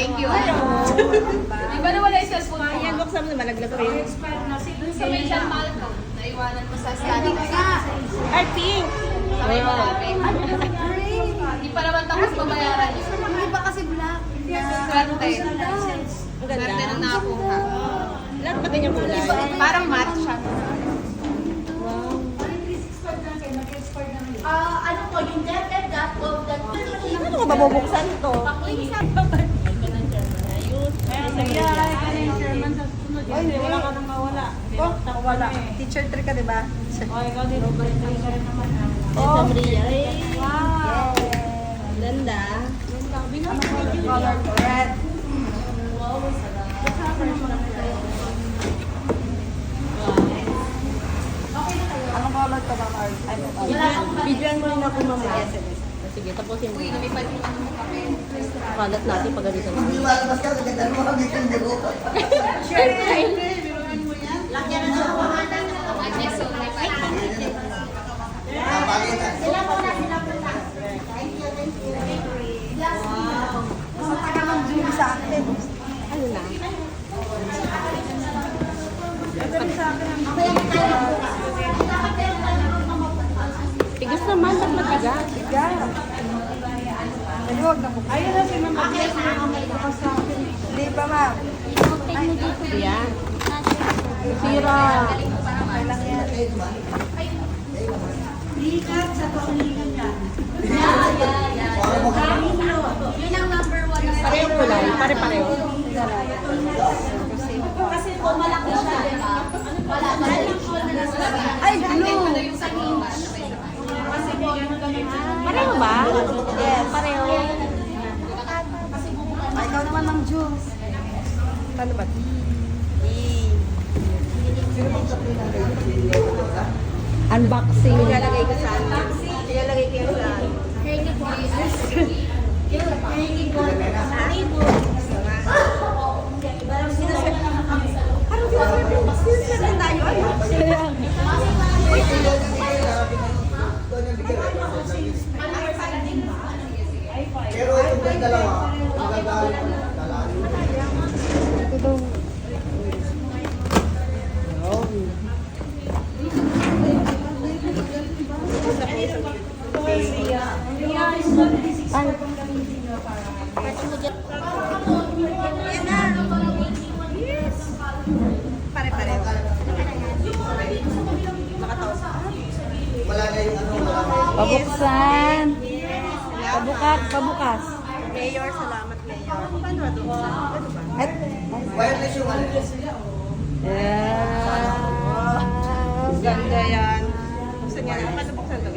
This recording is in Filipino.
thank you. Di ba nawala yung cellphone ko? Ayan, buksan mo na malaglag pa yun. Dun sa may San Malcolm, naiwanan mo sa study ka. Ay, pink! Sa may malapit. Hindi pa naman tapos mabayaran. Hindi pa kasi black. Swerte. Ang ganda. Swerte na nakakuha. Lahat pati yung kulay. Parang matte siya. Ano po, yung that of that. Ano ko ba bubuksan to? Ay, wala ka nang mawala. Oh, wala. Teacher 3 ka, di ba? Oh, ikaw din. Oh, Maria. Wow. Ganda. Color red. Anong color to, Ma'am Art? Bigyan mo rin ako mamaya. Sige, tapusin mo. Uy, lumipad yung ano mo kami. Kalat natin pag ganito. Hindi malabas ka, kagandaan mo kami yung buko. Lagyan na sa pangalan. At yes, so lumipad. Napagitan. Sila muna, sila muna. Thank you, thank you. Wow. Sa taga ng Julie sa akin. Ano na? Tigas naman, ba't matigas? Yeah. Pwede huwag na po. Ayun na si Ma'am. Hindi pa, Ma'am. Yan. Sira. Yun ang number 1 na Pareho kulay. Pare-pareho. kasi po malaki siya. Wala ba? Ay, blue. Yung sa Nimas. Pareho ba? Yes. Pareho. Ay, ikaw naman, Ma'am Jules. Paano ba? Unboxing. Ilalagay ko sa akin. Ilalagay ko yan sa akin. Sinasabi tayo. Pero itong dalawa, magagamit mo na talaan. Pare-pareho. Wala na yung ano, wala na yung... Pabuksan. Pabukas. Pabukas. Mayor, salamat, Mayor. Paano ba ito? Ano ba? Wireless yung ano. Yeah. Ganda yan. Buksan yan. Ano buksan to?